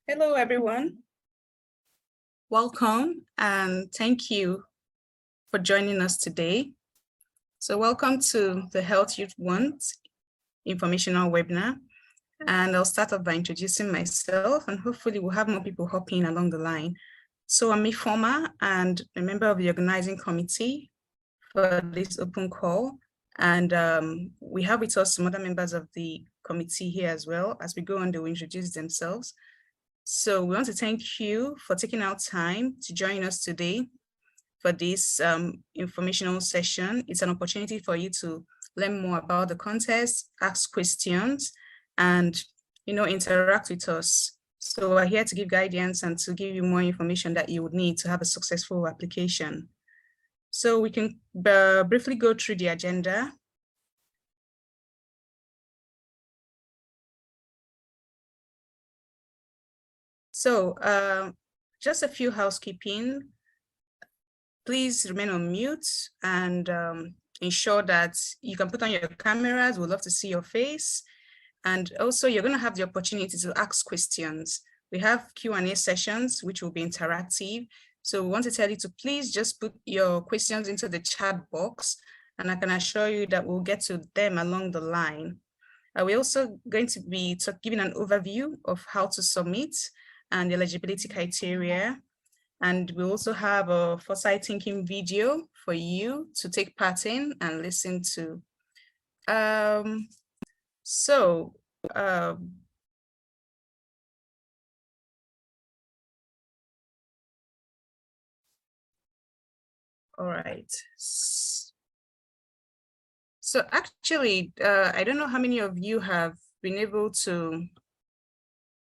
Hello, everyone. Welcome and thank you for joining us today. So welcome to the Health Youth Want informational webinar. And I'll start off by introducing myself, and hopefully we'll have more people hopping along the line. So I'm Ifeoma and a member of the organizing committee for this open call. And we have with us some other members of the committee here as well. As we go on, they will introduce themselves. So we want to thank you for taking out time to join us today for this informational session. It's an opportunity for you to learn more about the contest, ask questions, and interact with us. So we're here to give guidance and to give you more information that you would need to have a successful application. So we can briefly go through the agenda. So just a few housekeeping. Please remain on mute and ensure that you can put on your cameras. We'd love to see your face. And also you're gonna have the opportunity to ask questions. We have Q&A sessions, which will be interactive. So we want to tell you to please just put your questions into the chat box, and I can assure you that we'll get to them along the line. We're also going to be giving an overview of how to submit and the eligibility criteria. And we also have a foresight thinking video for you to take part in and listen to. All right. So actually, I don't know how many of you have been able to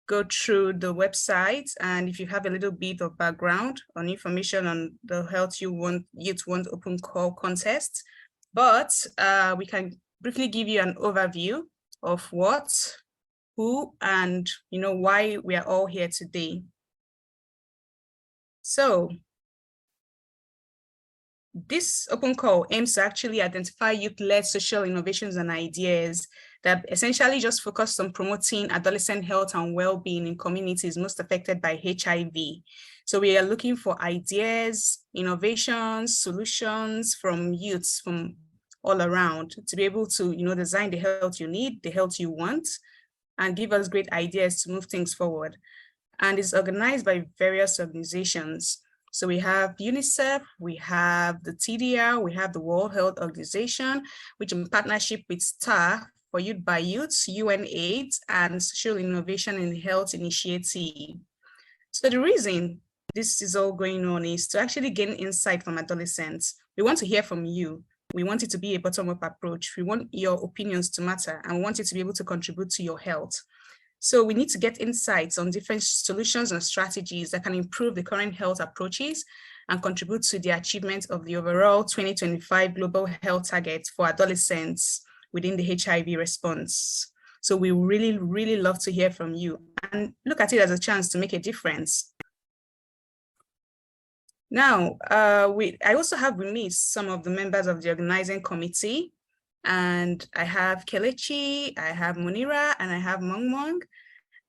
go through the website, and if you have a little bit of background on information on the Health Youth Want open call contest, but we can briefly give you an overview of what, who, and why we are all here today. So this open call aims to actually identify youth-led social innovations and ideas that essentially just focus on promoting adolescent health and well-being in communities most affected by HIV. So we are looking for ideas, innovations, solutions from youths from all around to be able to design the health you need, the health you want, and give us great ideas to move things forward. And it's organized by various organizations. So we have UNICEF, we have the TDR, we have the World Health Organization, which in partnership with STAR for Youth by Youth, UNAIDS, and Social Innovation in Health Initiative. So the reason this is all going on is to actually gain insight from adolescents. We want to hear from you. We want it to be a bottom-up approach. We want your opinions to matter, and we want it to be able to contribute to your health. So we need to get insights on different solutions and strategies that can improve the current health approaches and contribute to the achievement of the overall 2025 global health targets for adolescents within the HIV response. So we really, really love to hear from you and look at it as a chance to make a difference. Now, I also have with me some of the members of the organizing committee. And I have Kelechi, I have Munira, and I have Mong,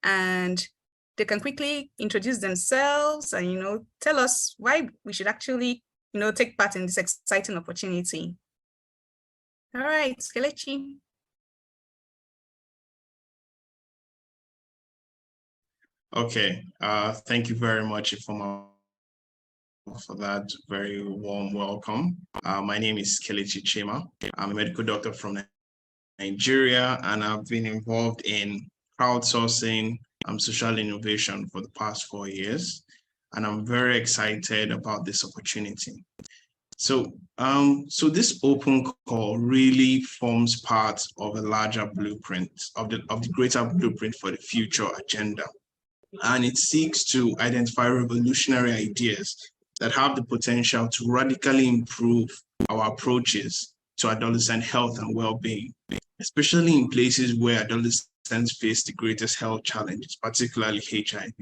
and they can quickly introduce themselves and tell us why we should actually take part in this exciting opportunity. All right, Kelechi. Okay, thank you very much, Ifeoma, for that very warm welcome. My name is Kelechi Chima. I'm a medical doctor from Nigeria, and I've been involved in crowdsourcing social innovation for the past 4 years, and I'm very excited about this opportunity. So this open call really forms part of a larger blueprint, of the greater blueprint for the future agenda. And it seeks to identify revolutionary ideas that have the potential to radically improve our approaches to adolescent health and well-being, especially in places where adolescents face the greatest health challenges, particularly HIV.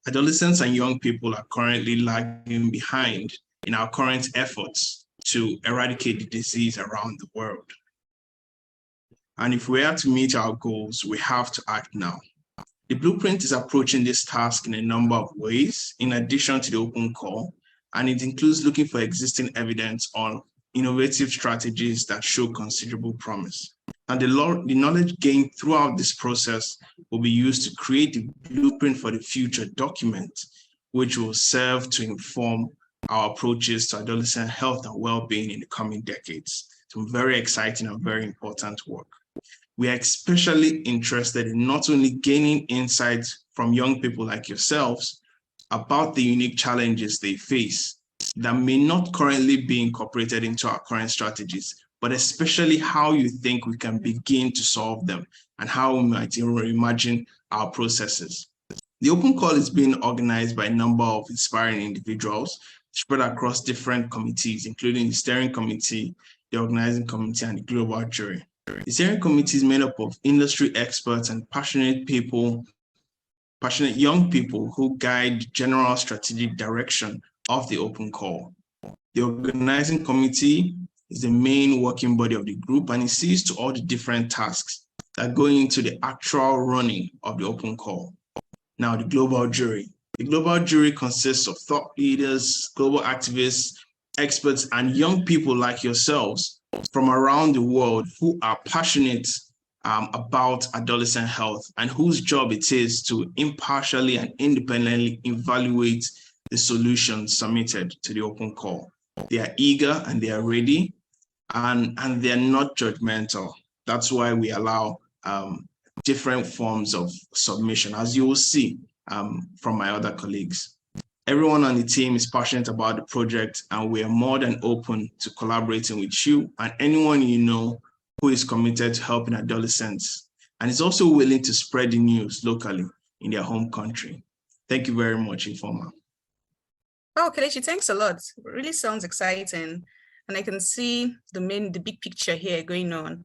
Adolescents and young people are currently lagging behind in our current efforts to eradicate the disease around the world. And if we are to meet our goals, we have to act now. The blueprint is approaching this task in a number of ways, in addition to the open call, and it includes looking for existing evidence on innovative strategies that show considerable promise. And the knowledge gained throughout this process will be used to create the blueprint for the future document, which will serve to inform our approaches to adolescent health and well-being in the coming decades. Some very exciting and very important work. We are especially interested in not only gaining insights from young people like yourselves about the unique challenges they face that may not currently be incorporated into our current strategies, but especially how you think we can begin to solve them and how we might reimagine our processes. The open call is being organized by a number of inspiring individuals spread across different committees, including the steering committee, the organizing committee, and the global jury. The steering committee is made up of industry experts and passionate young people who guide general strategic direction of the open call. The organizing committee is the main working body of the group, and it sees to all the different tasks that go into the actual running of the open call. Now, the global jury. The global jury consists of thought leaders, global activists, experts, and young people like yourselves from around the world who are passionate about adolescent health and whose job it is to impartially and independently evaluate the solutions submitted to the open call. They are eager and they are ready, and they're not judgmental. That's why we allow different forms of submission, as you will see from my other colleagues. Everyone on the team is passionate about the project, and we are more than open to collaborating with you and anyone you know who is committed to helping adolescents and is also willing to spread the news locally in their home country. Thank you very much, Ifeoma. Oh, Kelechi, thanks a lot. It really sounds exciting. And I can see the big picture here going on.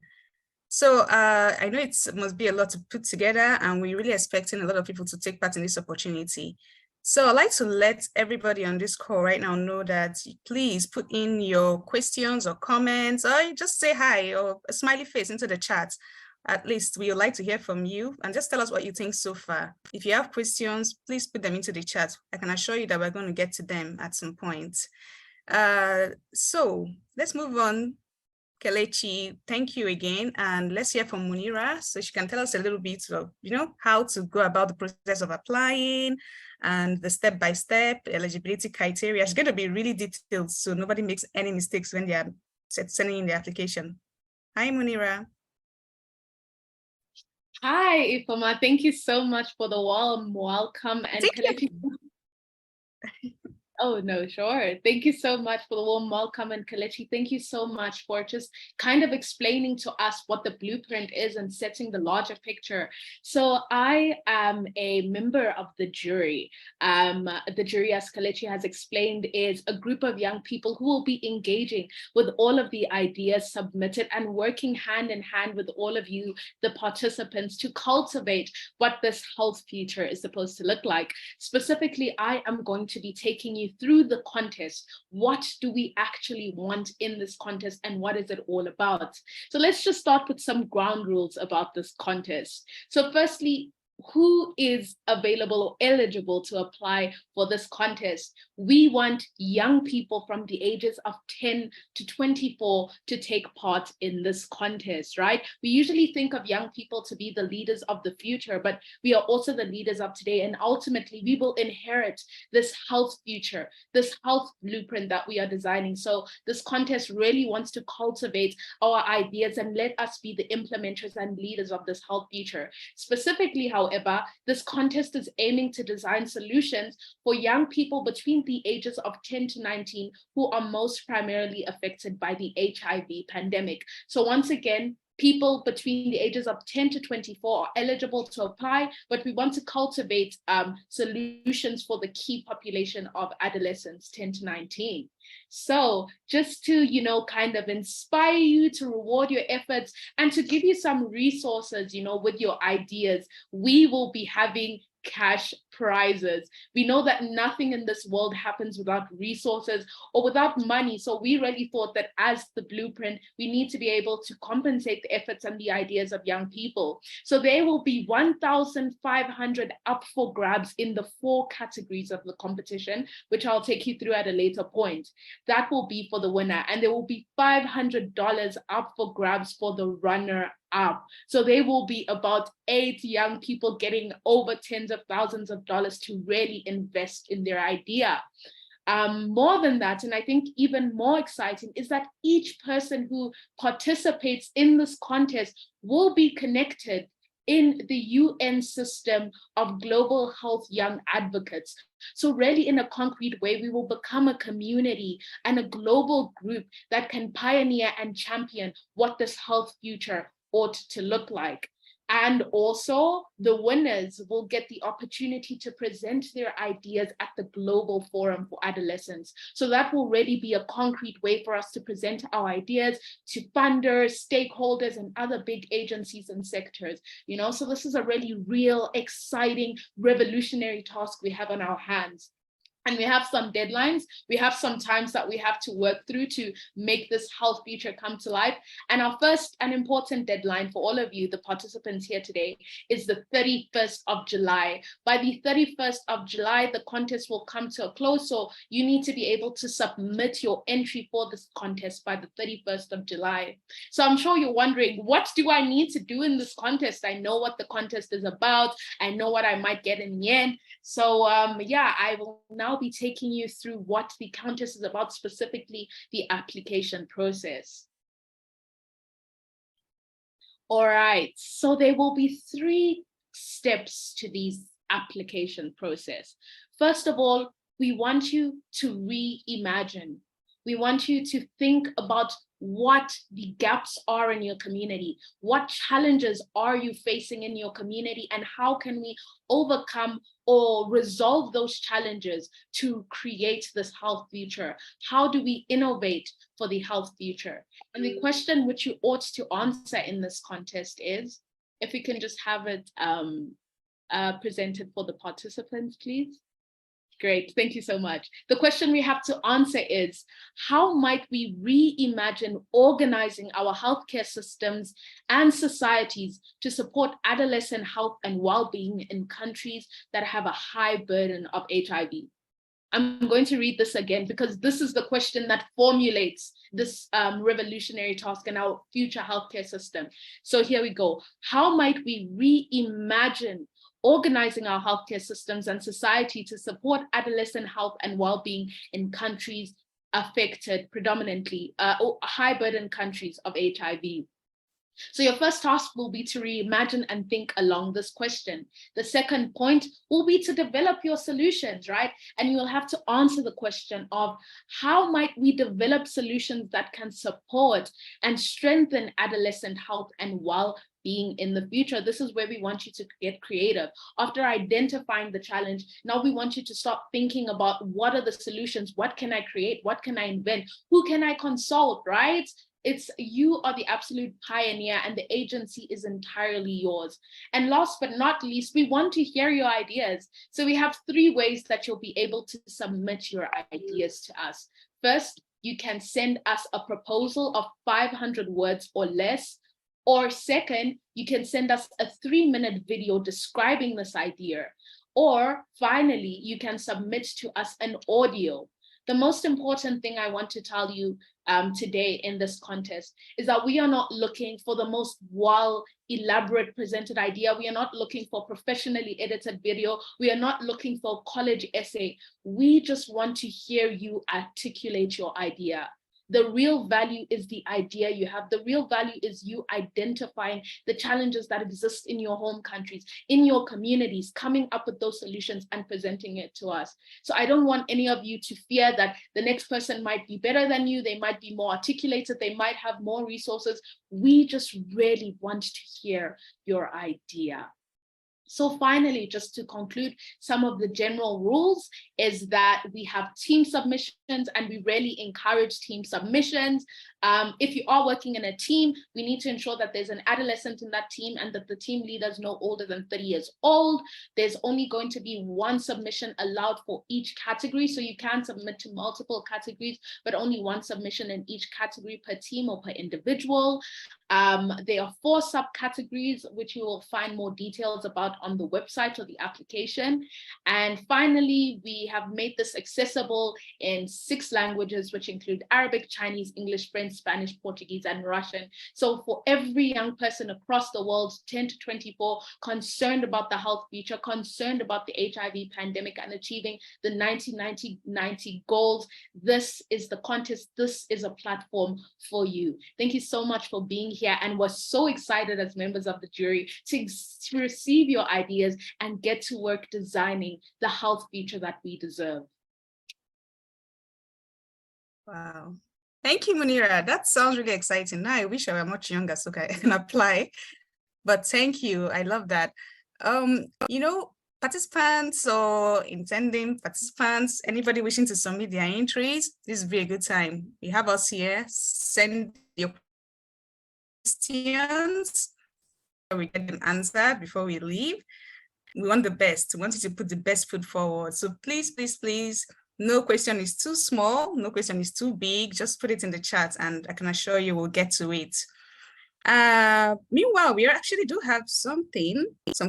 So I know it must be a lot to put together, and we're really expecting a lot of people to take part in this opportunity. So I'd like to let everybody on this call right now know that please put in your questions or comments, or just say hi or a smiley face into the chat. At least we would like to hear from you, and just tell us what you think so far. If you have questions, please put them into the chat. I can assure you that we're going to get to them at some point. So let's move on. Kelechi, thank you again. And let's hear from Munira, so she can tell us a little bit of, how to go about the process of applying and the step-by-step eligibility criteria. It's going to be really detailed, so nobody makes any mistakes when they are sending in the application. Hi, Munira. Hi, Ifeoma. Thank you so much for the warm welcome. And Kelechi. Oh, no, sure. Thank you so much for the warm welcome. And Kelechi, thank you so much for just kind of explaining to us what the blueprint is and setting the larger picture. So I am a member of the jury. The jury, as Kelechi has explained, is a group of young people who will be engaging with all of the ideas submitted and working hand in hand with all of you, the participants, to cultivate what this health future is supposed to look like. Specifically, I am going to be taking you through the contest. What do we actually want in this contest, and what is it all about? So let's just start with some ground rules about this contest. So firstly, who is available or eligible to apply for this contest? We want young people from the ages of 10 to 24 to take part in this contest, right? We usually think of young people to be the leaders of the future, but we are also the leaders of today. And ultimately, we will inherit this health future, this health blueprint that we are designing. So this contest really wants to cultivate our ideas and let us be the implementers and leaders of this health future. Specifically, however, this contest is aiming to design solutions for young people between the ages of 10 to 19 who are most primarily affected by the HIV pandemic. So once again, people between the ages of 10 to 24 are eligible to apply, but we want to cultivate solutions for the key population of adolescents 10 to 19. So just to, kind of inspire you, to reward your efforts, and to give you some resources, with your ideas, we will be having cash prizes. We know that nothing in this world happens without resources or without money. So we really thought that as the blueprint, we need to be able to compensate the efforts and the ideas of young people. So there will be 1,500 up for grabs in the 4 categories of the competition, which I'll take you through at a later point. That will be for the winner, and there will be $500 up for grabs for the runner up. So they will be about 8 young people getting over tens of thousands of dollars to really invest in their idea. More than that, and I think even more exciting, is that each person who participates in this contest will be connected in the UN system of global health young advocates. So really, in a concrete way, we will become a community and a global group that can pioneer and champion what this health future ought to look like. And also, the winners will get the opportunity to present their ideas at the Global Forum for Adolescents. So that will really be a concrete way for us to present our ideas to funders, stakeholders, and other big agencies and sectors. So this is a really real, exciting, revolutionary task we have on our hands. And we have some deadlines. We have some times that we have to work through to make this health future come to life. And our first and important deadline for all of you, the participants here today, is the 31st of July. By the 31st of July, the contest will come to a close. So you need to be able to submit your entry for this contest by the 31st of July. So I'm sure you're wondering, what do I need to do in this contest? I know what the contest is about. I know what I might get in the end. So yeah, I will now be taking you through what the contest is about, specifically the application process. All right, so there will be 3 steps to this application process. First of all, we want you to reimagine. We want you to think about what the gaps are in your community. What challenges are you facing in your community, and how can we overcome or resolve those challenges to create this health future? How do we innovate for the health future? And the question which you ought to answer in this contest is, if we can just have it presented for the participants, please. Great, thank you so much. The question we have to answer is, how might we reimagine organizing our healthcare systems and societies to support adolescent health and well-being in countries that have a high burden of HIV? I'm going to read this again because this is the question that formulates this revolutionary task in our future healthcare system. So here we go. How might we reimagine organizing our healthcare systems and society to support adolescent health and well-being in countries affected predominantly, high burden countries of HIV? So your first task will be to reimagine and think along this question. The second point will be to develop your solutions, right? And you'll have to answer the question of, how might we develop solutions that can support and strengthen adolescent health and well-being in the future? This is where we want you to get creative. After identifying the challenge, now we want you to start thinking about, what are the solutions? What can I create? What can I invent? Who can I consult, right? You are the absolute pioneer, and the agency is entirely yours. And last but not least, we want to hear your ideas. So we have 3 ways that you'll be able to submit your ideas to us. First, you can send us a proposal of 500 words or less. Or second, you can send us a 3-minute video describing this idea. Or finally, you can submit to us an audio. The most important thing I want to tell you today in this contest is that we are not looking for the most elaborate presented idea. We are not looking for professionally edited video. We are not looking for a college essay. We just want to hear you articulate your idea. The real value is the idea you have. The real value is you identifying the challenges that exist in your home countries, in your communities, coming up with those solutions and presenting it to us. So I don't want any of you to fear that the next person might be better than you. They might be more articulated. They might have more resources. We just really want to hear your idea. So finally, just to conclude, some of the general rules is that we have team submissions, and we really encourage team submissions. If you are working in a team, we need to ensure that there's an adolescent in that team and that the team leader is no older than 30 years old. There's only going to be one submission allowed for each category. So you can submit to multiple categories, but only one submission in each category per team or per individual. There are 4 subcategories, which you will find more details about on the website or the application. And finally, we have made this accessible in 6 languages, which include Arabic, Chinese, English, French, Spanish, Portuguese, and Russian. So for every young person across the world, 10 to 24, concerned about the health future, concerned about the HIV pandemic and achieving the 90-90-90 goals, this is the contest, this is a platform for you. Thank you so much for being here, and we're so excited as members of the jury to receive your ideas and get to work designing the health future that we deserve. Wow. Thank you, Munira. That sounds really exciting. Now I wish I were much younger so I can apply. But thank you. I love that. You know, participants or intending participants, anybody wishing to submit their entries, this would be a good time. We have us here. Send your questions. We get them answered before we leave. We want the best. We want you to put the best foot forward. So please, please, please, no question is too small. No question is too big. Just put it in the chat and I can assure you we'll get to it. Meanwhile, we actually do have some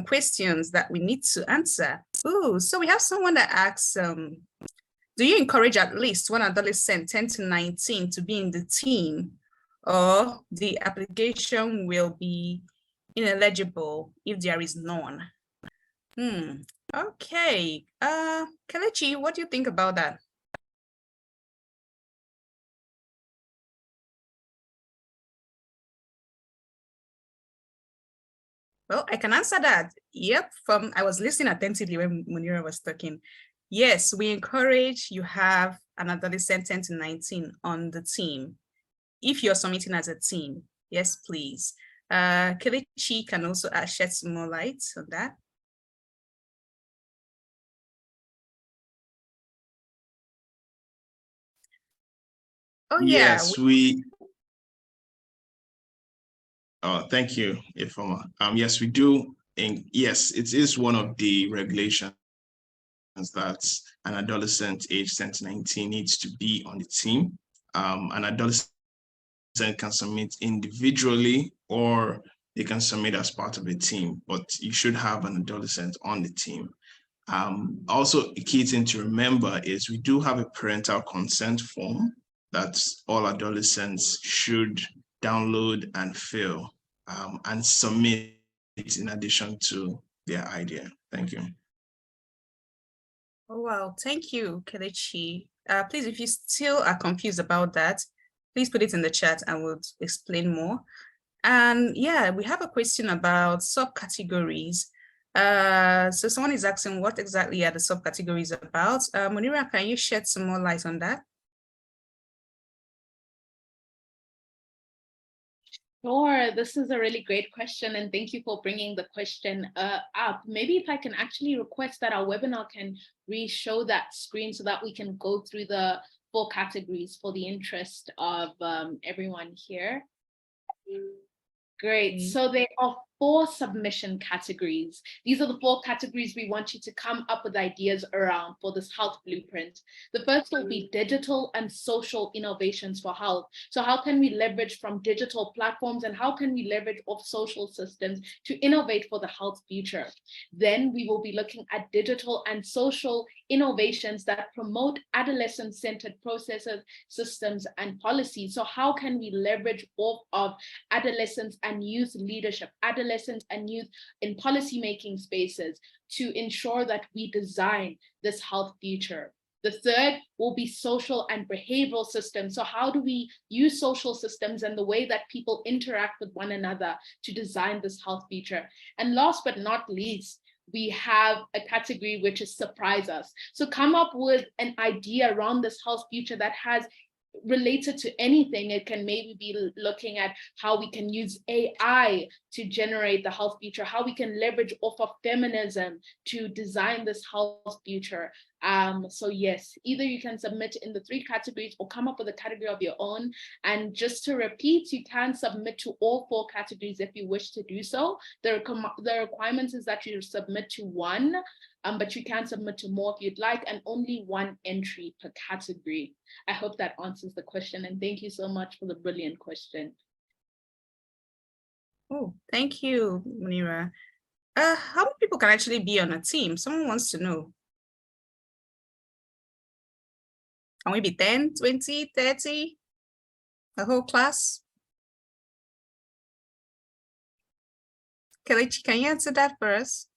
questions that we need to answer. Oh, so we have someone that asks, do you encourage at least one adolescent 10 to 19 to be in the team, or the application will be ineligible if there is none? Okay, Kelechi, what do you think about that? Well, I can answer that. Yep, I was listening attentively when Munira was talking. Yes, we encourage you have an adolescent 10 to 19 on the team. If you're submitting as a team, yes, please. Kelechi can also shed some more light on that. Oh, yes, yeah. Thank you, Ifoma. Yes, we do. And yes, it is one of the regulations that an adolescent age 10 to 19 needs to be on the team. An adolescent can submit individually or they can submit as part of a team, but you should have an adolescent on the team. Also, a key thing to remember is we do have a parental consent form that all adolescents should download and fill and submit in addition to their idea. Thank you. Oh, wow. Thank you, Kelechi. Please, if you still are confused about that, please put it in the chat and we'll explain more. And yeah, we have a question about subcategories. So someone is asking what exactly are the subcategories about? Munira, can you shed some more light on that? Sure, this is a really great question, and thank you for bringing the question up. Maybe if I can actually request that our webinar can re-show that screen so that we can go through the 4 categories for the interest of everyone here. Great, so there are 4 submission categories. These are the 4 categories we want you to come up with ideas around for this health blueprint. The first will be digital and social innovations for health. So how can we leverage from digital platforms and how can we leverage off social systems to innovate for the health future? Then we will be looking at digital and social innovations that promote adolescent-centered processes, systems, and policies. So how can we leverage off of adolescents and youth leadership, adolescents and youth in policymaking spaces to ensure that we design this health future? The third will be social and behavioral systems. So how do we use social systems and the way that people interact with one another to design this health future? And last but not least, we have a category which is surprise us. So come up with an idea around this health future that has related to anything. It can maybe be looking at how we can use AI to generate the health future, how we can leverage off of feminism to design this health future. So yes, either you can submit in the 3 categories or come up with a category of your own. And just to repeat, you can submit to all 4 categories if you wish to do so. The requirements is that you submit to 1, but you can submit to more if you'd like, and only 1 entry per category. I hope that answers the question, and thank you so much for the brilliant question. Oh, thank you, Munira. How many people can actually be on a team? Someone wants to know. Can we be 10, 20, 30? A whole class? Kelechi, can you answer that for us?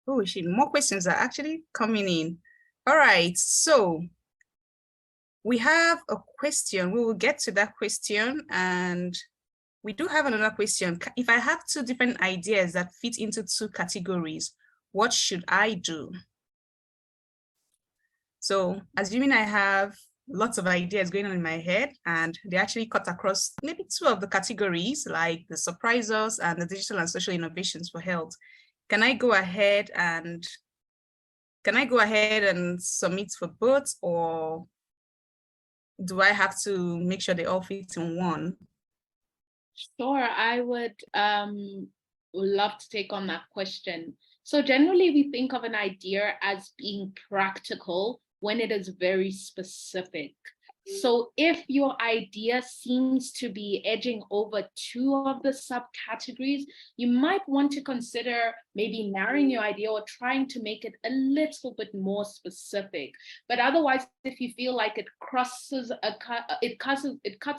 Oh, more questions are actually coming in. All right, so we have a question. We will get to that question, and we do have another question. If I have 2 different ideas that fit into 2 categories, what should I do? So assuming I have lots of ideas going on in my head and they actually cut across maybe 2 of the categories, like the surprisers and the digital and social innovations for health, can I go ahead and submit for both, or do I have to make sure they all fit in one? Sure, I would love to take on that question. So generally we think of an idea as being practical when it is very specific. So if your idea seems to be edging over 2 of the subcategories, you might want to consider maybe narrowing your idea or trying to make it a little bit more specific. But otherwise, if you feel like it cuts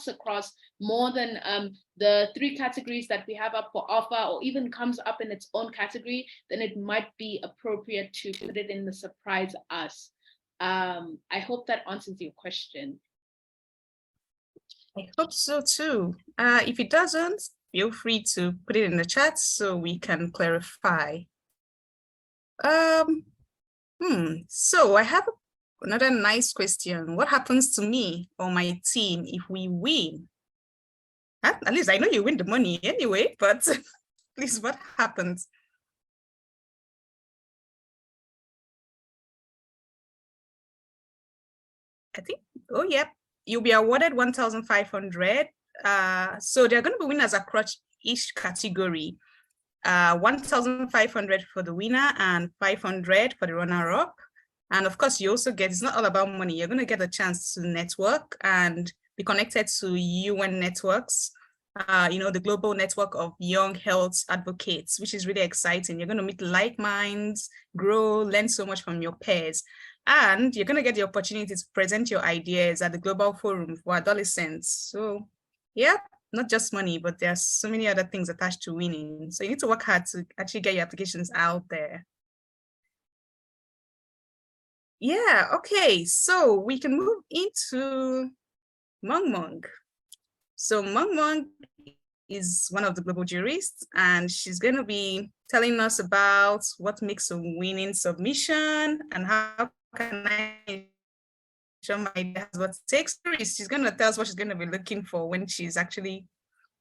across more than the 3 categories that we have up for offer, or even comes up in its own category, then it might be appropriate to put it in the surprise us. I hope that answers your question. I hope so too. If it doesn't, feel free to put it in the chat so we can clarify. So I have another nice question. What happens to me or my team if we win? At least I know you win the money anyway, but please, what happens? I think, oh yeah, you'll be awarded 1,500. So they're going to be winners across each category. 1,500 for the winner and 500 for the runner-up. And of course, you also get, it's not all about money. You're going to get a chance to network and be connected to UN networks, the global network of young health advocates, which is really exciting. You're going to meet like minds, grow, learn so much from your peers. And you're going to get the opportunity to present your ideas at the Global Forum for Adolescents. So yeah, not just money, but there's so many other things attached to winning. So you need to work hard to actually get your applications out there. Yeah, okay, so we can move into Mung Mung. So Mung Mung is one of the global jurists, and she's going to be telling us about what makes a winning submission and how can I show my idea what it takes. She's going to tell us what she's going to be looking for when she's actually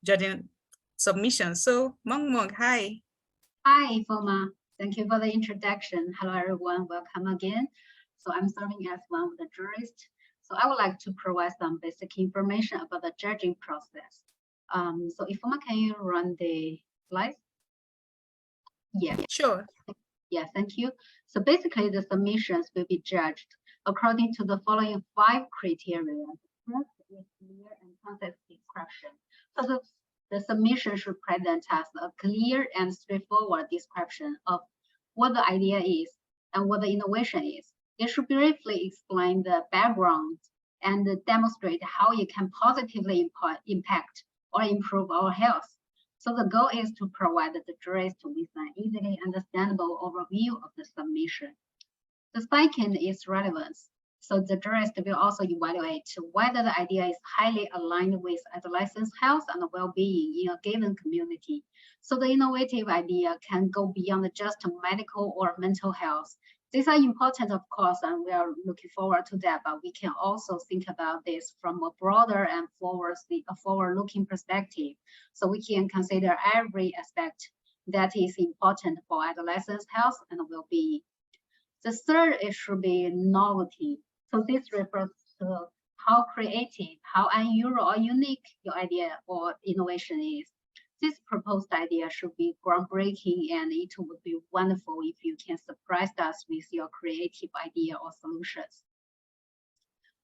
judging submissions. So Mung Mung, hi. Hi, Foma. Thank you for the introduction. Hello, everyone. Welcome again. So I'm serving as one of the jurists. So I would like to provide some basic information about the judging process. So Ifoma, can you run the slides? Yeah. Sure. Yeah, thank you. So basically, the submissions will be judged according to the following 5 criteria. First is clear and concise description. So the submission should present us a clear and straightforward description of what the idea is and what the innovation is. It should briefly explain the background and demonstrate how it can positively impact or improve our health. So the goal is to provide the jurors with an easily understandable overview of the submission. The second is relevance. So the jurist will also evaluate whether the idea is highly aligned with adolescents' health and well-being in a given community. So the innovative idea can go beyond just medical or mental health. These are important, of course, and we are looking forward to that, but we can also think about this from a broader and forward-looking perspective. So we can consider every aspect that is important for adolescents' health and well-being. The third, it should be novelty. So this refers to how creative, how unusual or unique your idea or innovation is. This proposed idea should be groundbreaking, and it would be wonderful if you can surprise us with your creative idea or solutions.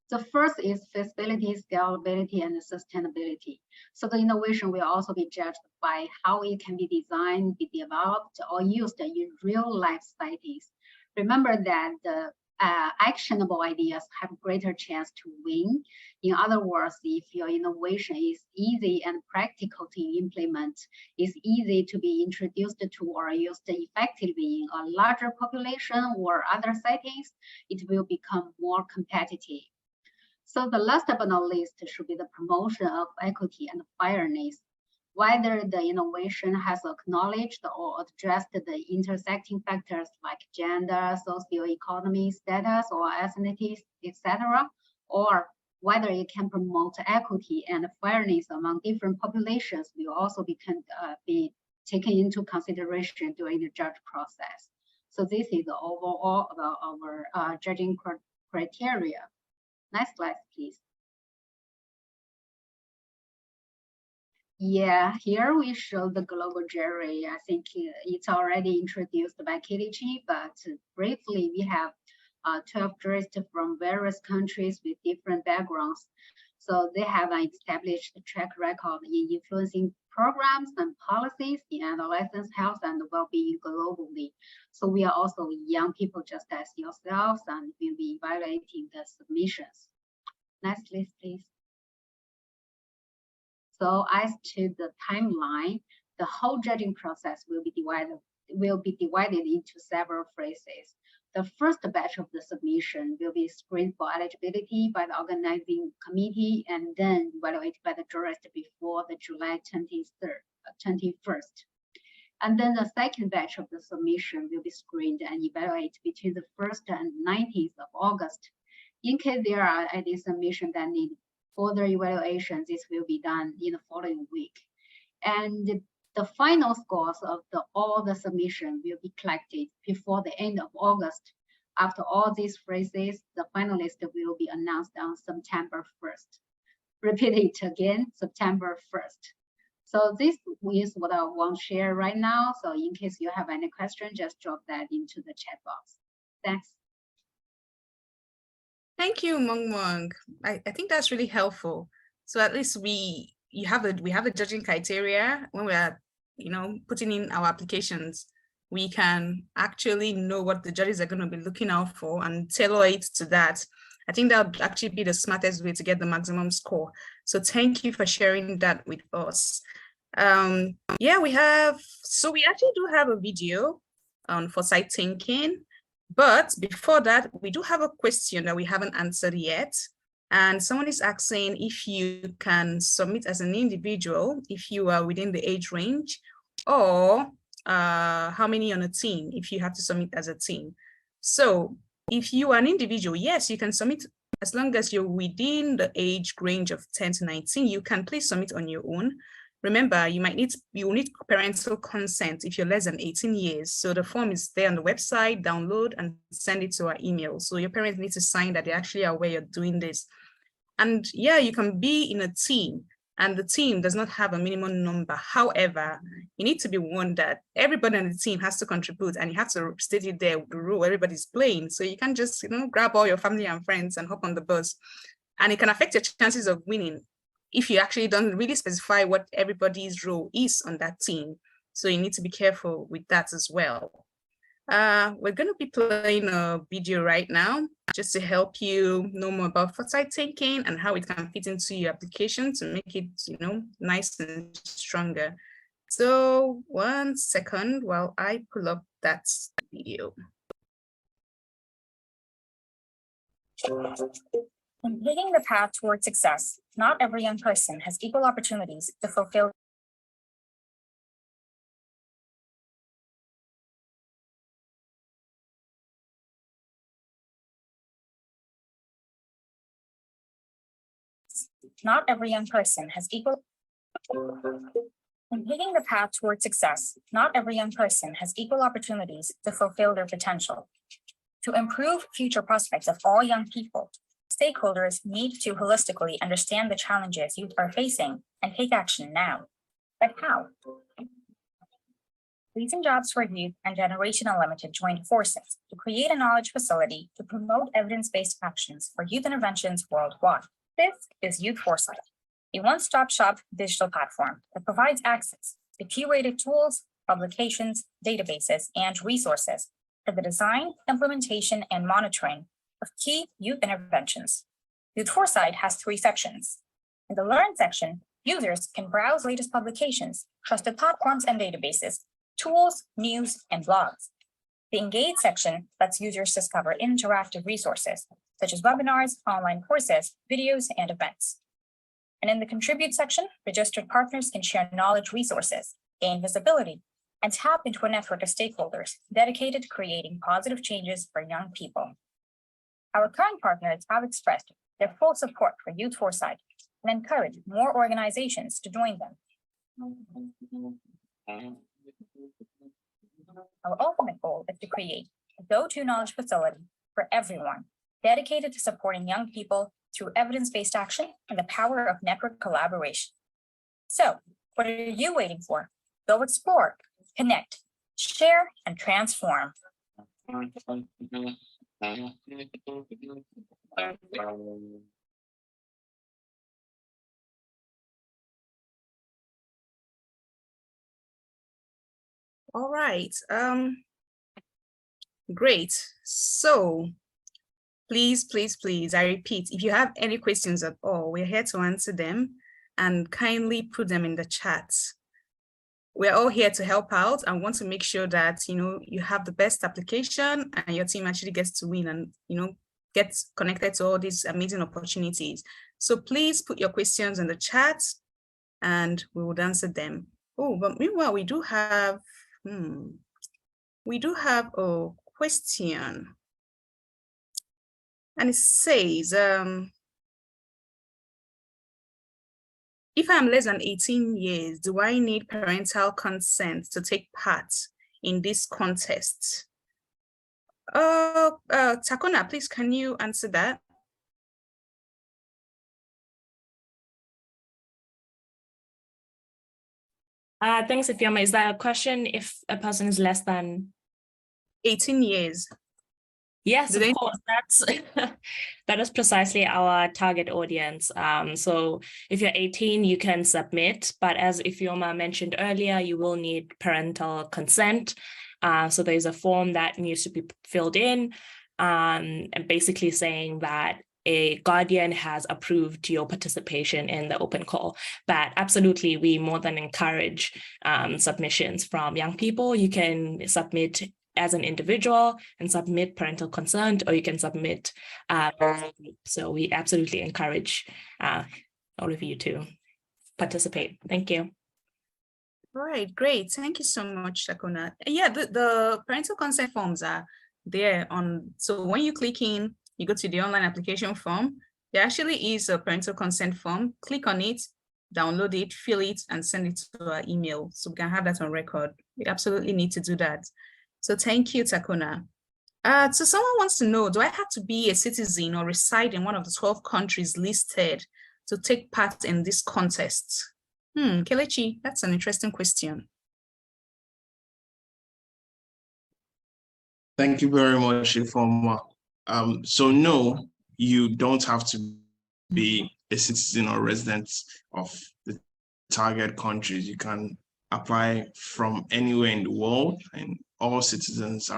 The first is feasibility, scalability, and sustainability. So the innovation will also be judged by how it can be designed, be developed, or used in real-life settings. Remember that the actionable ideas have greater chance to win. In other words, if your innovation is easy and practical to implement, is easy to be introduced to or used effectively in a larger population or other settings, it will become more competitive. So the last but not least should be the promotion of equity and fairness. Whether the innovation has acknowledged or addressed the intersecting factors like gender, socioeconomic status, or ethnicity, etc., or whether it can promote equity and fairness among different populations will also be taken into consideration during the judge process. So this is the overall about our judging criteria. Next slide, please. Yeah, here we show the global jury. I think it's already introduced by Kelechi, but briefly, we have 12 jurists from various countries with different backgrounds. So they have an established track record in influencing programs and policies in adolescents' health and well-being globally. So we are also young people just as yourselves, and we'll be evaluating the submissions. Next list, please. So as to the timeline, the whole judging process will be divided into several phases. The first batch of the submission will be screened for eligibility by the organizing committee and then evaluated by the jurist before the July 21st. And then the second batch of the submission will be screened and evaluated between the 1st and 19th of August. In case there are any submissions that need further evaluation, this will be done in the following week. And the final scores of all the submission will be collected before the end of August. After all these phases, the finalist will be announced on September 1st. Repeat it again, September 1st. So this is what I want to share right now. So in case you have any question, just drop that into the chat box. Thanks. Thank you, Meng Meng. I think that's really helpful. So at least we have a judging criteria when we are, putting in our applications. We can actually know what the judges are going to be looking out for and tailor it to that. I think that would actually be the smartest way to get the maximum score. So thank you for sharing that with us. Yeah, we actually do have a video on foresight thinking. But before that, we do have a question that we haven't answered yet. And someone is asking if you can submit as an individual, if you are within the age range, or how many on a team, if you have to submit as a team. So if you are an individual, yes, you can submit as long as you're within the age range of 10 to 19, you can please submit on your own. Remember, you will need parental consent if you're less than 18 years. So the form is there on the website, download and send it to our email. So your parents need to sign that they actually are aware you're doing this. And yeah, you can be in a team and the team does not have a minimum number. However, you need to be warned that everybody on the team has to contribute and you have to state it there, the role everybody's playing. So you can't just, grab all your family and friends and hop on the bus. And it can affect your chances of winning if you actually don't really specify what everybody's role is on that team. So you need to be careful with that as well. We're going to be playing a video right now just to help you know more about foresight thinking and how it can fit into your application to make it, nice and stronger. So 1 second while I pull up that video. In paving the path towards success, not every young person has equal opportunities to fulfill not every young person has equal in paving the path towards success, not every young person has equal opportunities to fulfill their potential. To improve future prospects of all young people, stakeholders need to holistically understand the challenges youth are facing and take action now. But how? Leasing Jobs for Youth and Generation Unlimited joined forces to create a knowledge facility to promote evidence-based actions for youth interventions worldwide. This is Youth Foresight, a one-stop-shop digital platform that provides access to curated tools, publications, databases, and resources for the design, implementation, and monitoring of key youth interventions. Youth Foresight has 3 sections. In the Learn section, users can browse latest publications, trusted platforms and databases, tools, news, and blogs. The Engage section lets users discover interactive resources, such as webinars, online courses, videos, and events. And in the Contribute section, registered partners can share knowledge resources, gain visibility, and tap into a network of stakeholders dedicated to creating positive changes for young people. Our current partners have expressed their full support for Youth Foresight and encourage more organizations to join them. Our ultimate goal is to create a go-to knowledge facility for everyone, dedicated to supporting young people through evidence-based action and the power of network collaboration. So, what are you waiting for? Go explore, connect, share, and transform. All right. Great. So please, I repeat, if you have any questions at all, we're here to answer them, and kindly put them in the chat. We're all here to help out and want to make sure that, you have the best application and your team actually gets to win and, gets connected to all these amazing opportunities. So please put your questions in the chat and we would answer them. Oh, but meanwhile, we do have a question. And it says, if I'm less than 18 years, do I need parental consent to take part in this contest? Takona, please, can you answer that? Thanks, Ifeoma. Is that a question if a person is less than 18 years? Yes, of course. That is precisely our target audience. So if you're 18, you can submit, but as Ifeoma mentioned earlier, you will need parental consent. So there's a form that needs to be filled in, and basically saying that a guardian has approved your participation in the open call. But absolutely, we more than encourage submissions from young people. You can submit as an individual and submit parental consent, or you can submit. So we absolutely encourage all of you to participate. Thank you. All right, great. Thank you so much, Takona. Yeah, the parental consent forms are there on. So when you click in, you go to the online application form. There actually is a parental consent form. Click on it, download it, fill it, and send it to our email. So we can have that on record. We absolutely need to do that. So thank you, Takona. So someone wants to know, do I have to be a citizen or reside in one of the 12 countries listed to take part in this contest? Kelechi, that's an interesting question. Thank you very much, Ifeoma. So no, you don't have to be a citizen or resident of the target countries. You can apply from anywhere in the world, and all citizens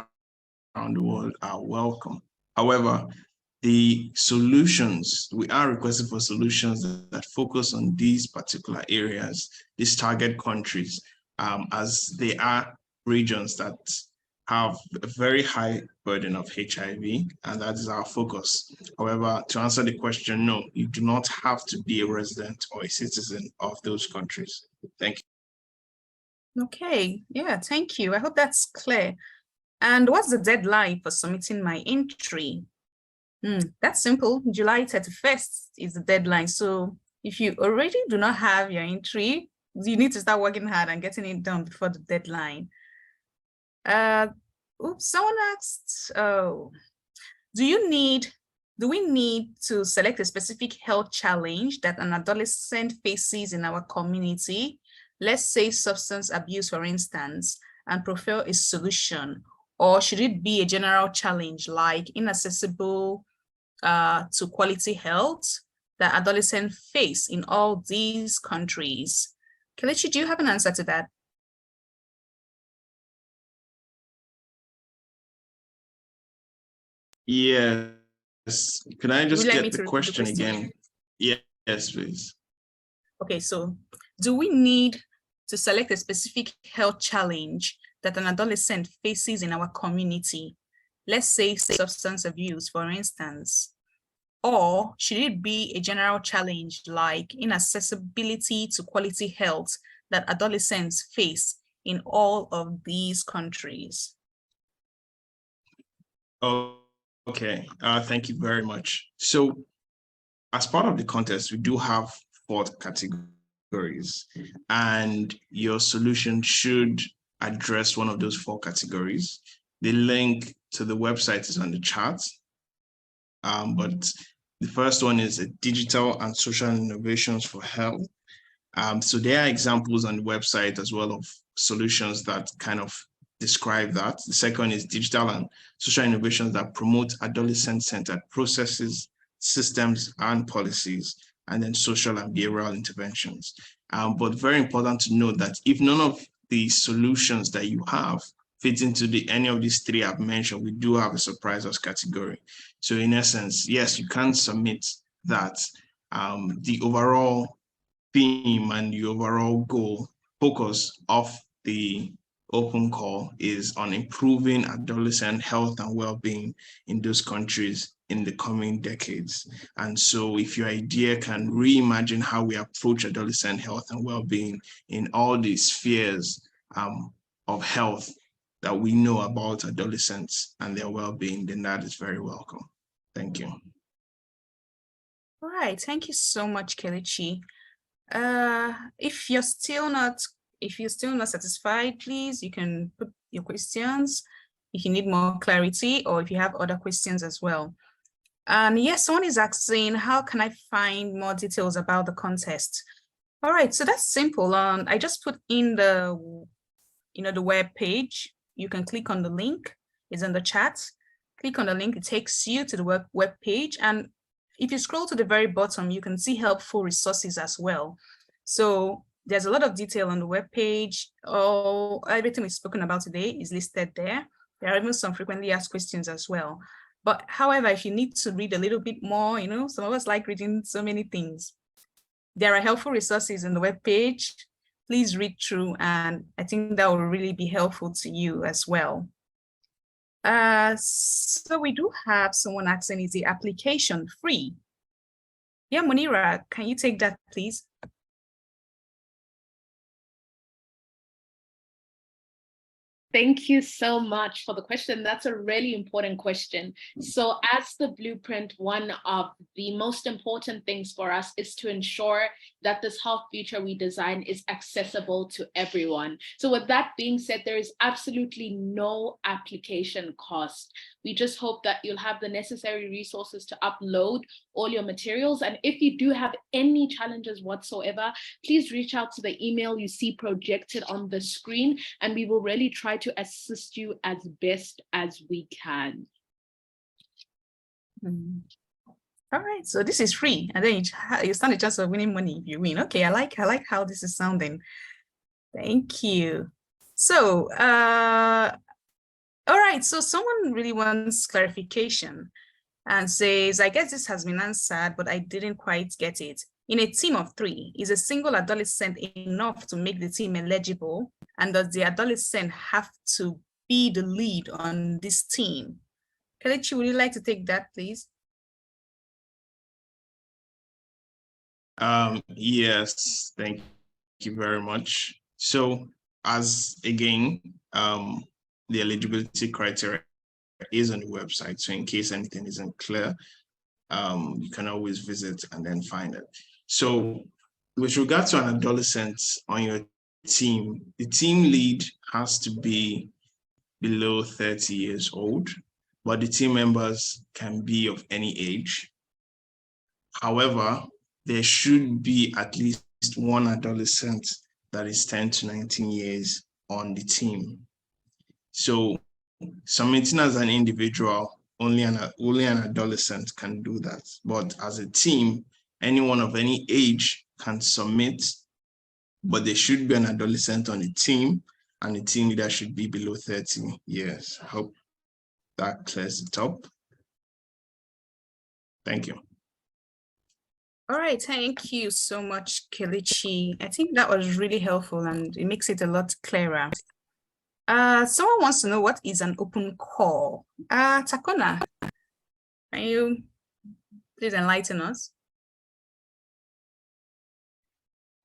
around the world are welcome. However, the solutions, we are requesting for solutions that focus on these particular areas, these target countries, as they are regions that have a very high burden of HIV, and that is our focus. However, to answer the question, no, you do not have to be a resident or a citizen of those countries. Thank you. Okay, yeah, thank you. I hope that's clear. And what's the deadline for submitting my entry? That's simple. July 31st is the deadline. So if you already do not have your entry, you need to start working hard and getting it done before the deadline. Someone asked, do we need to select a specific health challenge that an adolescent faces in our community? Let's say substance abuse, for instance, and profile a solution, or should it be a general challenge like inaccessible to quality health that adolescents face in all these countries? Kelechi, do you have an answer to that? Yes. Can I just get the question the again? Yes, please. Okay, so do we need to select a specific health challenge that an adolescent faces in our community? Let's say substance abuse, for instance. Or should it be a general challenge like inaccessibility to quality health that adolescents face in all of these countries? Oh, okay. Thank you very much. So as part of the contest, we do have 4 categories, and your solution should address one of those 4 categories. The link to the website is on the chat. But the first one is digital and social innovations for health. So there are examples on the website as well of solutions that kind of describe that. The second is digital and social innovations that promote adolescent-centered processes, systems, and policies, and then social and behavioral interventions. But very important to note that if none of the solutions that you have fit into any of these 3 I've mentioned, we do have a surprises category. So in essence, yes, you can submit that. The overall theme and the overall goal, focus of the open call is on improving adolescent health and well-being in those countries in the coming decades. And so if your idea can reimagine how we approach adolescent health and well-being in all these spheres of health that we know about adolescents and their well-being, then that is very welcome. Thank you. All right, thank you so much, Kelechi. If you're still not satisfied, please, you can put your questions if you need more clarity or if you have other questions as well. And yes, someone is asking, how can I find more details about the contest? All right, so that's simple. I just put in the web page. You can click on the link, it's in the chat. Click on the link, it takes you to the web page. And if you scroll to the very bottom, you can see helpful resources as well. So there's a lot of detail on the web page. Everything we've spoken about today is listed there. There are even some frequently asked questions as well. But however, if you need to read a little bit more, some of us like reading so many things. There are helpful resources on the web page. Please read through, and I think that will really be helpful to you as well. So we do have someone asking, is the application free? Yeah, Munira, can you take that, please? Thank you so much for the question. That's a really important question. So as the blueprint, one of the most important things for us is to ensure that this health future we design is accessible to everyone. So with that being said, there is absolutely no application cost. We just hope that you'll have the necessary resources to upload all your materials. And if you do have any challenges whatsoever, please reach out to the email you see projected on the screen, and we will really try to assist you as best as we can. All right, so this is free, and then you stand a chance of winning money if you win. Okay, I like how this is sounding. Thank you. So, all right, so someone really wants clarification and says, I guess this has been answered, but I didn't quite get it. In a team of 3, is a single adolescent enough to make the team eligible? And does the adolescent have to be the lead on this team? Kelechi, would you like to take that, please? Yes, thank you very much. So as again, the eligibility criteria is on the website. So in case anything isn't clear, you can always visit and then find it. So with regard to an adolescent on your team, the team lead has to be below 30 years old, but the team members can be of any age. However, there should be at least one adolescent that is 10 to 19 years on the team. So submitting as an individual, only an adolescent can do that. But as a team, anyone of any age can submit, but there should be an adolescent on the team, and the team leader should be below 30 years. I hope that clears it up. Thank you. All right, thank you so much, Kelechi. I think that was really helpful and it makes it a lot clearer. Someone wants to know what is an open call. Takona, can you please enlighten us?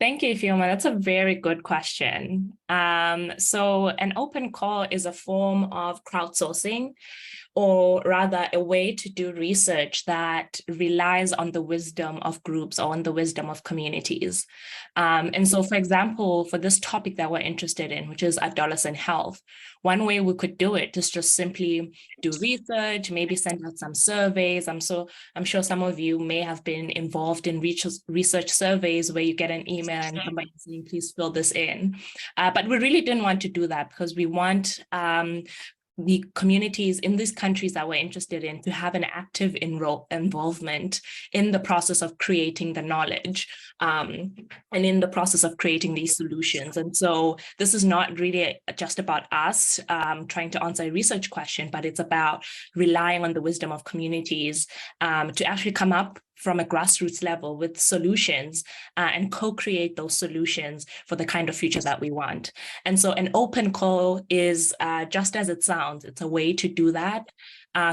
Thank you, Fiona. That's a very good question. So an open call is a form of crowdsourcing, or rather a way to do research that relies on the wisdom of groups or on the wisdom of communities. And so, for example, for this topic that we're interested in, which is adolescent health, one way we could do it is just simply do research, maybe send out some surveys. I'm sure some of you may have been involved in research surveys where you get an email and somebody saying, please fill this in. But we really didn't want to do that because we want the communities in these countries that we're interested in to have an active involvement in the process of creating the knowledge and in the process of creating these solutions. And so this is not really just about us trying to answer a research question, but it's about relying on the wisdom of communities to actually come up from a grassroots level with solutions and co-create those solutions for the kind of future that we want. And so an open call is just as it sounds, it's a way to do that.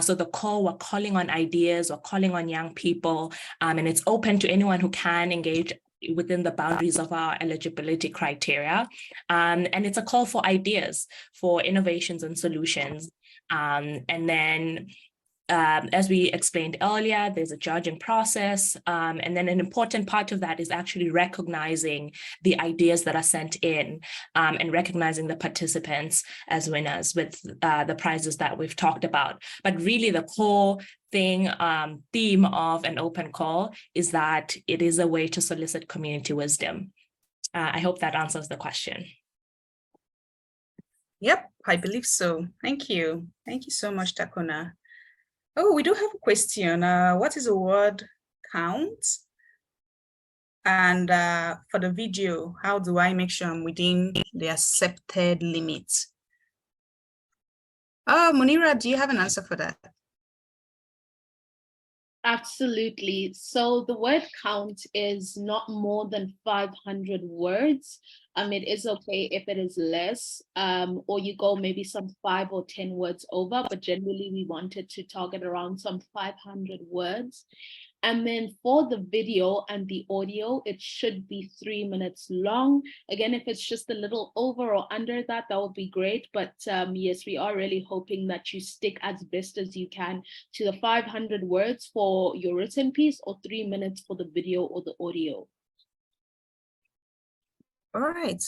So the call, we're calling on ideas, we're calling on young people, and it's open to anyone who can engage within the boundaries of our eligibility criteria. And it's a call for ideas, for innovations and solutions. And then as we explained earlier, there's a judging process. And then an important part of that is actually recognizing the ideas that are sent in and recognizing the participants as winners with the prizes that we've talked about. But really the core theme of an open call is that it is a way to solicit community wisdom. I hope that answers the question. Yep, I believe so. Thank you. Thank you so much, Takona. Oh, we do have a question. What is a word count? And for the video, how do I make sure I'm within the accepted limits? Munira, do you have an answer for that? Absolutely. So the word count is not more than 500 words. It is okay if it is less, or you go maybe some 5 or 10 words over, but generally we wanted to target around some 500 words. And then for the video and the audio, it should be 3 minutes long. Again, if it's just a little over or under that, that would be great. But yes, we are really hoping that you stick as best as you can to the 500 words for your written piece or 3 minutes for the video or the audio. All right.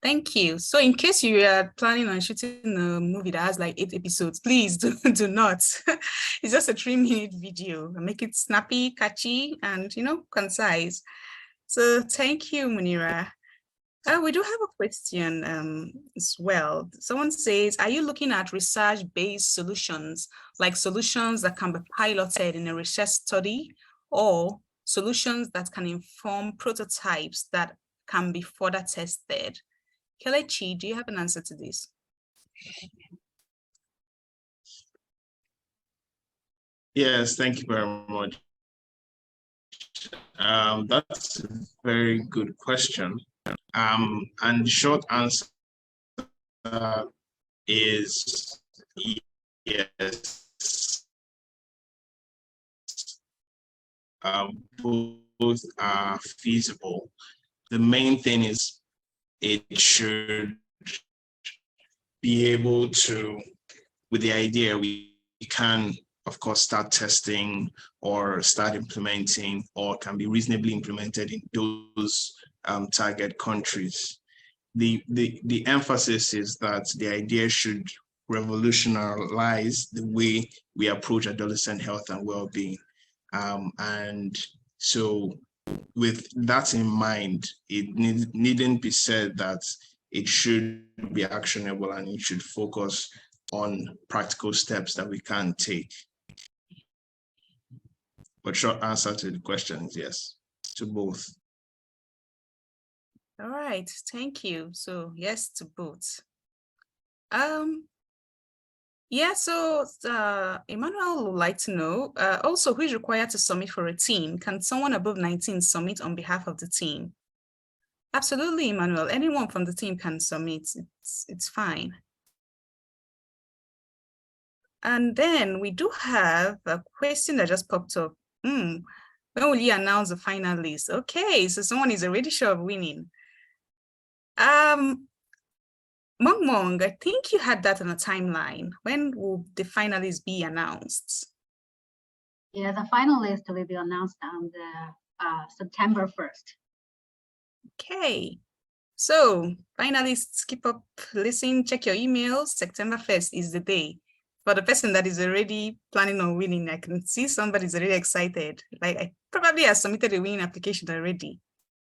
Thank you. So in case you are planning on shooting a movie that has like 8 episodes, please do not. It's just a 3-minute video. Make it snappy, catchy, and, concise. So thank you, Munira. We do have a question as well. Someone says, are you looking at research-based solutions, like solutions that can be piloted in a research study, or solutions that can inform prototypes that can be further tested? Kelechi, do you have an answer to this? Yes, thank you very much. That's a very good question. And the short answer is yes. Both are feasible. The main thing is it should be able to, with the idea, we can, of course, start testing or start implementing, or can be reasonably implemented in those target countries. The emphasis is that the idea should revolutionize the way we approach adolescent health and well-being. And so with that in mind, it needn't be said that it should be actionable and it should focus on practical steps that we can take. But short answer to the question is yes, to both. All right, thank you. So yes to both. Yeah, so Emmanuel would like to know, also who is required to submit for a team? Can someone above 19 submit on behalf of the team? Absolutely, Emmanuel. Anyone from the team can submit. It's fine. And then we do have a question that just popped up. When will you announce the finalists? Okay, so someone is already sure of winning. Mong, I think you had that on a timeline. When will the finalists be announced? Yeah, the finalist will be announced on the September 1st. Okay, so finalists, keep up, listen, check your emails. September 1st is the day. For the person that is already planning on winning, I can see somebody's already excited. Like I probably have submitted a winning application already.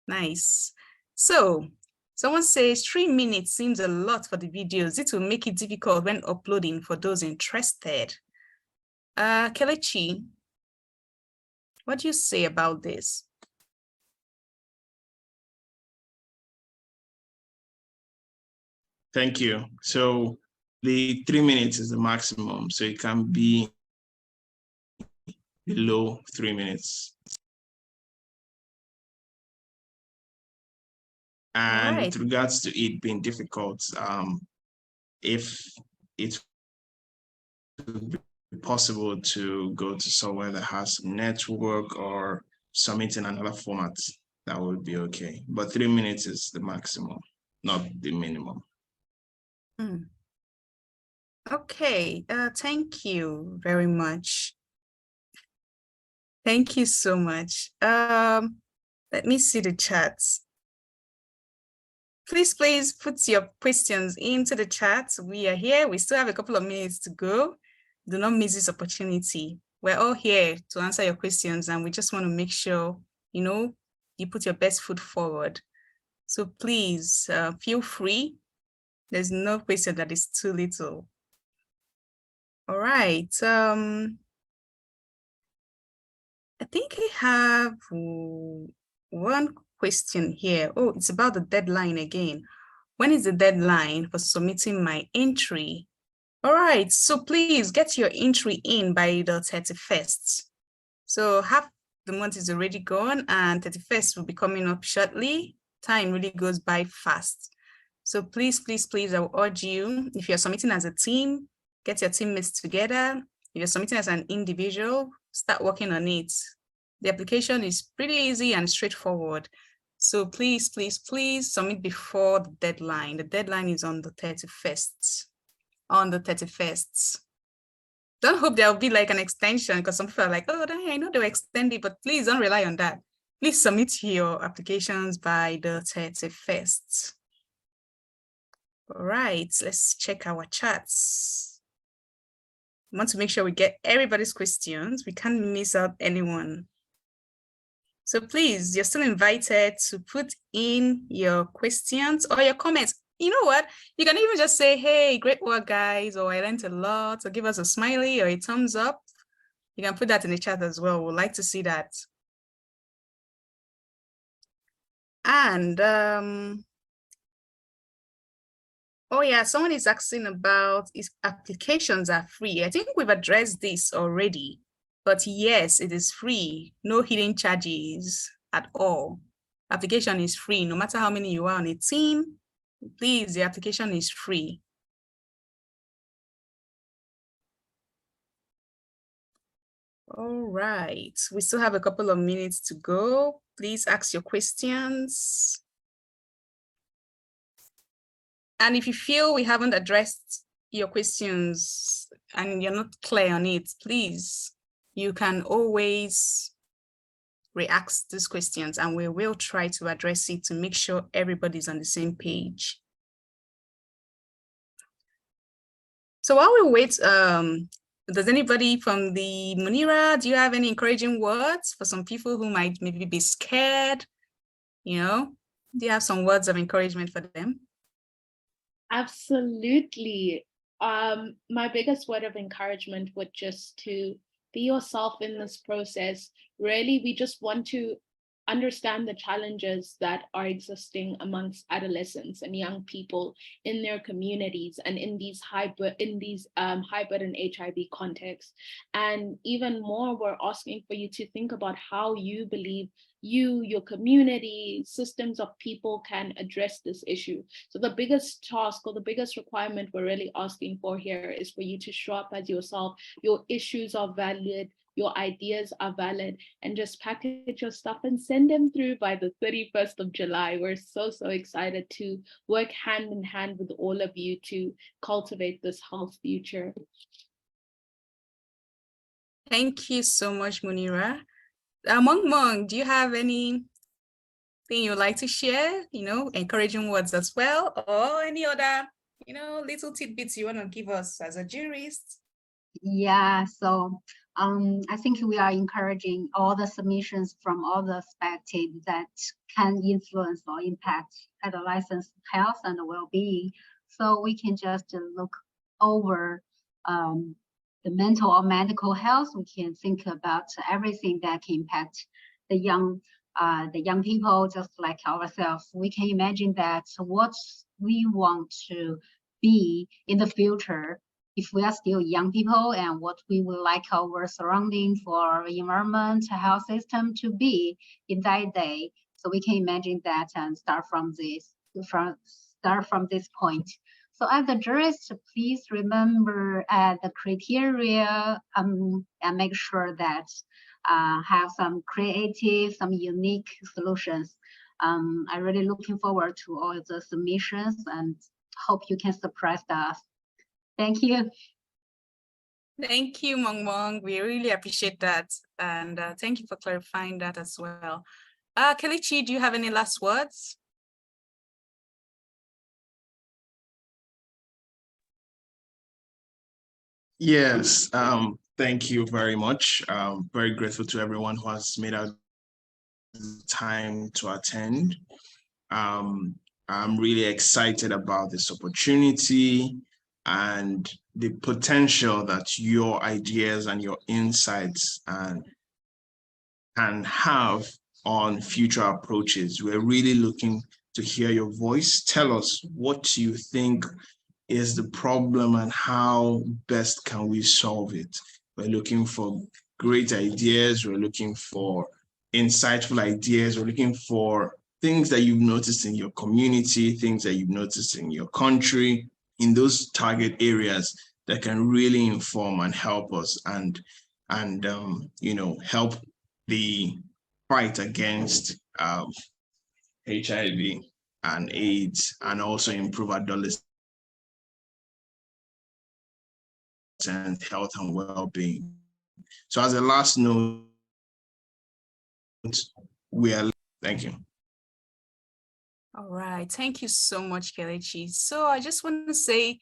Nice. So someone says 3 minutes seems a lot for the videos. It will make it difficult when uploading for those interested. Kelechi, what do you say about this? Thank you. So the 3 minutes is the maximum, so it can be below 3 minutes. And Right. with regards to it being difficult, if it would be possible to go to somewhere that has some network or submit in another format, that would be okay. But 3 minutes is the maximum, not the minimum. Okay, thank you very much. Thank you so much. Let me see the chats. Please put your questions into the chat. We are here. We still have a couple of minutes to go. Do not miss this opportunity. We're all here to answer your questions, and we just want to make sure, you put your best foot forward. So please feel free. There's no question that is too little. All right. I think I have one question here. Oh, it's about the deadline again. When is the deadline for submitting my entry? All right, so please get your entry in by the 31st. So half the month is already gone and 31st will be coming up shortly. Time really goes by fast. So please, I will urge you, if you're submitting as a team, get your teammates together. If you're submitting as an individual, start working on it. The application is pretty easy and straightforward. So please submit before the deadline. The deadline is on the 31st. Don't hope there'll be like an extension, because some people are like, oh, I know they'll extend it, but please don't rely on that. Please submit your applications by the 31st. All right, let's check our chats. I want to make sure we get everybody's questions. We can't miss out anyone. So please, you're still invited to put in your questions or your comments. You know what? You can even just say, hey, great work, guys, or I learned a lot, or give us a smiley or a thumbs up. You can put that in the chat as well. We'd like to see that. And, oh yeah, someone is asking about if applications are free. I think we've addressed this already. But yes, it is free, no hidden charges at all. Application is free, no matter how many you are on a team. Please, the application is free. All right, we still have a couple of minutes to go. Please ask your questions. And if you feel we haven't addressed your questions and you're not clear on it, please, you can always re-ask these questions and we will try to address it to make sure everybody's on the same page. So while we wait, does anybody from the Munira, do you have any encouraging words for some people who might maybe be scared? You know, do you have some words of encouragement for them? Absolutely. My biggest word of encouragement would just to be yourself in this process. Really, we just want to understand the challenges that are existing amongst adolescents and young people in their communities and in these high burden HIV contexts. And even more, we're asking for you to think about how you believe your community, systems of people can address this issue. So the biggest task or the biggest requirement we're really asking for here is for you to show up as yourself. Your issues are valid, your ideas are valid, and just package your stuff and send them through by the 31st of July. We're so excited to work hand in hand with all of you to cultivate this health future. Thank you so much, Munira. Mong, do you have anything you'd like to share, encouraging words as well, or any other, little tidbits you want to give us as a jurist? Yeah, so I think we are encouraging all the submissions from all the perspectives that can influence or impact adolescents' health and well-being. So we can just look over the mental or medical health. We can think about everything that can impact the young people, just like ourselves. We can imagine that what we want to be in the future if we are still young people, and what we would like our surrounding for environment, health system to be in that day. So we can imagine that and start from this point. So as a jurist, please remember the criteria and make sure that have some creative, some unique solutions. I'm really looking forward to all the submissions and hope you can surprise us. Thank you. Thank you, Mong. We really appreciate that. And thank you for clarifying that as well. Kelechi, do you have any last words? Yes, thank you very much. Very grateful to everyone who has made out time to attend. I'm really excited about this opportunity and the potential that your ideas and your insights can have on future approaches. We're really looking to hear your voice. Tell us what you think is the problem and how best can we solve it. We're looking for great ideas. We're looking for insightful ideas. We're looking for things that you've noticed in your community, things that you've noticed in your country, in those target areas that can really inform and help us and help the fight against HIV and AIDS, and also improve adolescent health and well-being. So as a last note, thank you. All right, thank you so much, Kelechi. So I just want to say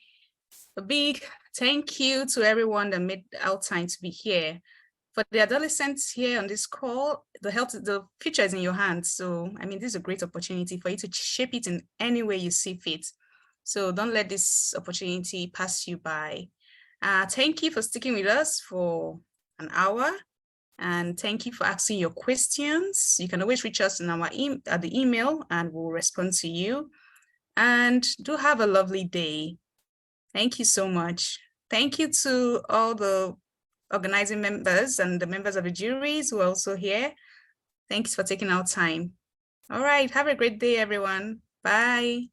a big thank you to everyone that made out time to be here. For the adolescents here on this call, the future is in your hands. So, this is a great opportunity for you to shape it in any way you see fit. So don't let this opportunity pass you by. Thank you for sticking with us for an hour. And thank you for asking your questions. You can always reach us in at the email and we'll respond to you. And do have a lovely day. Thank you so much. Thank you to all the organizing members and the members of the juries who are also here. Thanks for taking our time. All right, have a great day, everyone. Bye.